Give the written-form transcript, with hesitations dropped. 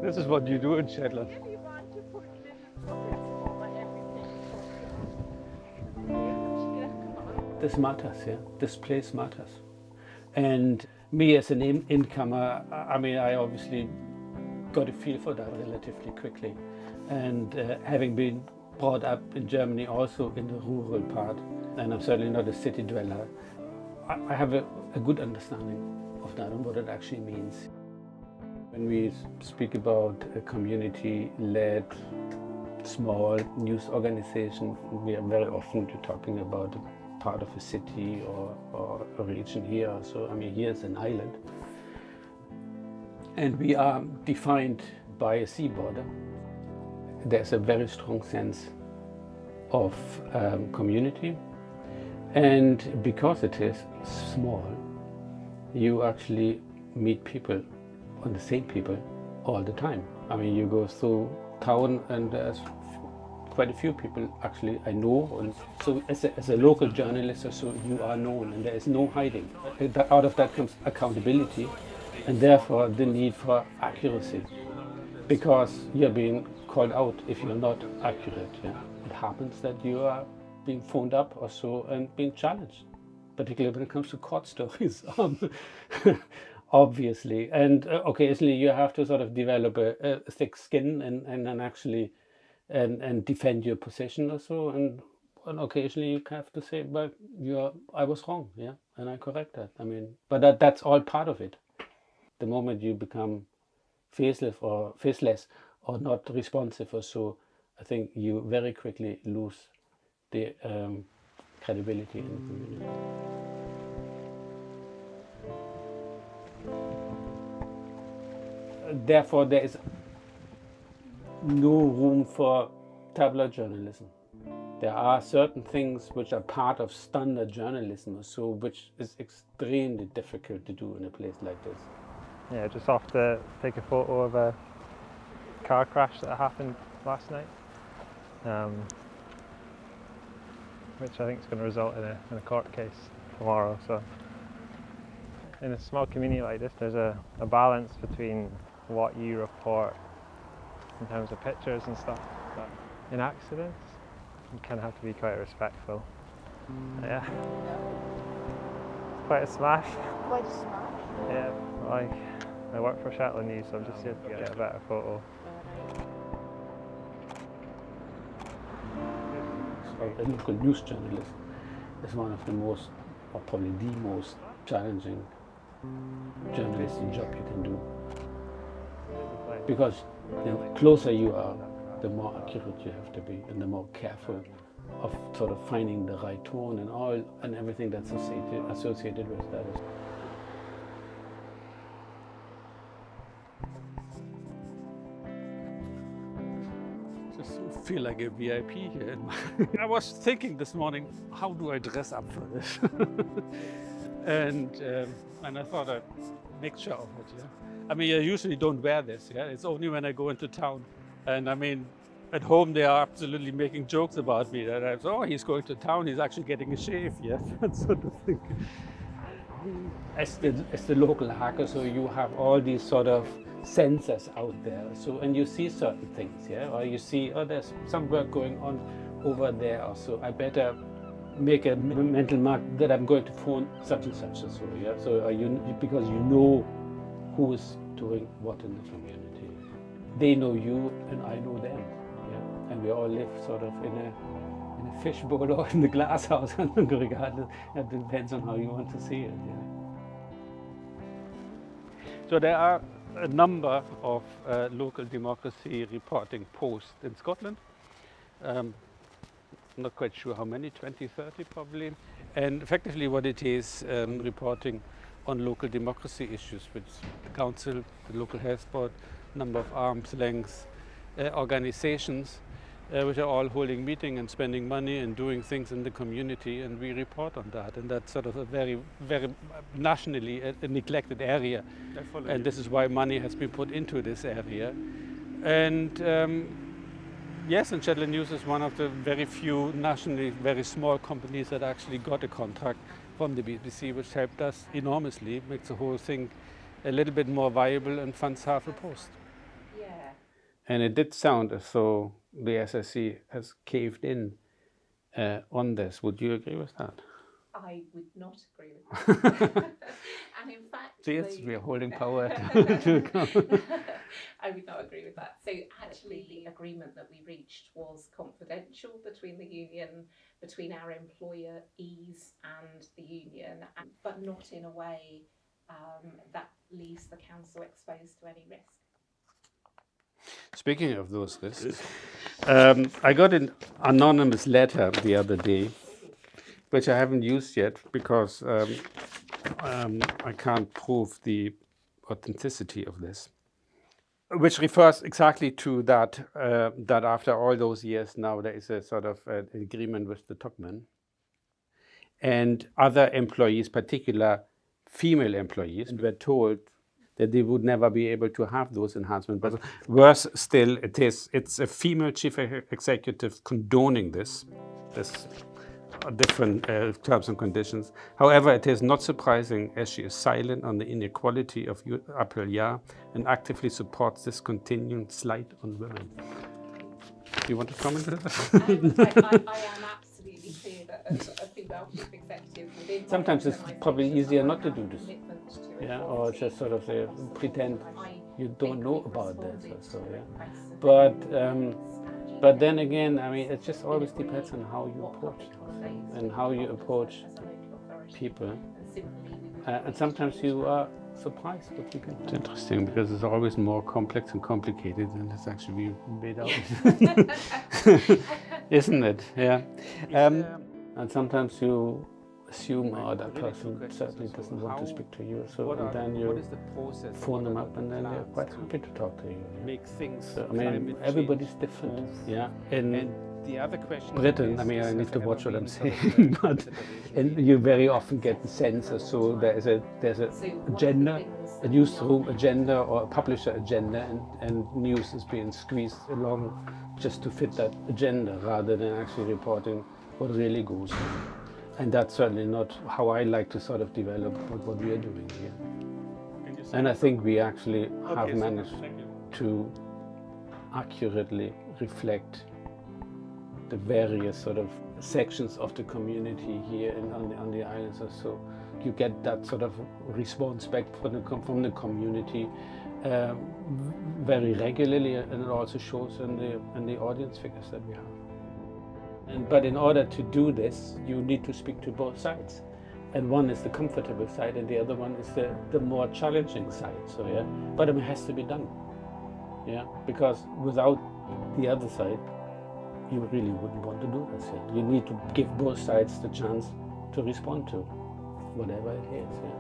This is what you do in Shetland. Really want to put little pockets over everything. This matters, yeah. This place matters. And me as an incomer, I mean, I obviously got a feel for that relatively quickly. And having been brought up in Germany also in the rural part, and I'm certainly not a city dweller, I have a good understanding of that and what it actually means. When we speak about a community-led small news organization, we are very often talking about a part of a city or a region here. So I mean, here's an island. And we are defined by a sea border. There's a very strong sense of community. And because it is small, you actually meet people, on the same people, all the time. I mean, you go through town and there's quite a few people actually I know. And so as a local journalist, so you are known and there is no hiding. Out of that comes accountability and therefore the need for accuracy. Because you're being called out if you're not accurate. Yeah? It happens that you are being phoned up or so and being challenged, particularly when it comes to court stories, obviously. And occasionally you have to sort of develop a thick skin and actually and defend your position or so. And occasionally you have to say, well, I was wrong, yeah, and I correct that. I mean, but that's all part of it. The moment you become faceless or not responsive or so, I think you very quickly lose the credibility in the community. Therefore, there is no room for tabloid journalism. There are certain things which are part of standard journalism or so, which is extremely difficult to do in a place like this. Yeah, just off to take a photo of a car crash that happened last night, which I think is going to result in a court case tomorrow. So in a small community like this, there's a balance between what you report in terms of pictures and stuff, but in accidents you kind of have to be quite respectful. Yeah, it's quite a smash. Quite a smash? Yeah, like I work for Shetland News, so I'm just here to get a better photo. A local news journalist is one of the most, or probably the most challenging journalistic job you can do. Because the closer you are, the more accurate you have to be and the more careful of sort of finding the right tone and everything that's associated with that. Just feel like a VIP here. I was thinking this morning, how do I dress up for this? and I thought I'd make sure of it. Yeah? I mean, I usually don't wear this. Yeah, it's only when I go into town. And I mean, at home they are absolutely making jokes about me. That I say, oh, he's going to town. He's actually getting a shave. Yeah, that sort of thing. As the local hacker, so you have all these sort of sensors out there. So and you see certain things. Yeah, or you see, oh, there's some work going on over there. So I better make a mental mark that I'm going to phone such and such. So yeah, so because you know who is doing what in the community. They know you and I know them, yeah? And we all live sort of in a fishbowl or in the glass house, regardless. It depends on how you want to see it. Yeah? So there are a number of local democracy reporting posts in Scotland. I'm not quite sure how many, 20, 30 probably. And effectively what it is, reporting on local democracy issues, which the council, the local health board, number of arm's length organizations, which are all holding meetings and spending money and doing things in the community, and we report on that. And that's sort of a very, very nationally a neglected area. And this is why money has been put into this area. And Yes, and Shetland News is one of the very few nationally very small companies that actually got a contract from the BBC, which helped us enormously, makes the whole thing a little bit more viable and funds half a post. Yeah. And it did sound as though the SSC has caved in on this. Would you agree with that? I would not agree with that. And in fact, We are holding power to I would not agree with that. So actually the agreement that we reached was confidential between the union, between our employees and the union, but not in a way that leaves the council exposed to any risk. Speaking of those risks, I got an anonymous letter the other day, which I haven't used yet because I can't prove the authenticity of this, which refers exactly to that, that after all those years now there is a sort of agreement with the Tocman and other employees, particular female employees, were told that they would never be able to have those enhancements. But worse still, it's a female chief executive condoning this different terms and conditions. However, it is not surprising as she is silent on the inequality of April Jaar and actively supports this continuing slight on women. Do you want to comment on that? I am absolutely clear that a female chief executive within Sometimes it's probably easier not to do this. this. Yeah, or just sort of say, pretend you don't know about this or so, yeah. But then again, I mean, it just always depends on how you approach things and how you approach people. And sometimes you are surprised what you can. It's interesting because it's always more complex and complicated than it's actually made out. Isn't it? Yeah. And sometimes you assume, oh, that person certainly doesn't want to speak to you, so and then you phone them up and then they're quite happy to talk to you. Make things. So, I mean, everybody's different. Yeah. And the other question. Britain, I mean, I need to watch what I'm saying, but and you very often get the sense as so there's a agenda, a newsroom agenda or a publisher agenda, and news is being squeezed along just to fit that agenda rather than actually reporting what really goes on. And that's certainly not how I like to sort of develop what we are doing here. And I think we actually have managed to accurately reflect the various sort of sections of the community here and on the islands. So you get that sort of response back from the community very regularly, and it also shows in the audience figures that we have. But in order to do this, you need to speak to both sides. And one is the comfortable side and the other one is the more challenging side. So yeah, but it has to be done. Yeah, because without the other side, you really wouldn't want to do this. Yeah? You need to give both sides the chance to respond to whatever it is. Yeah.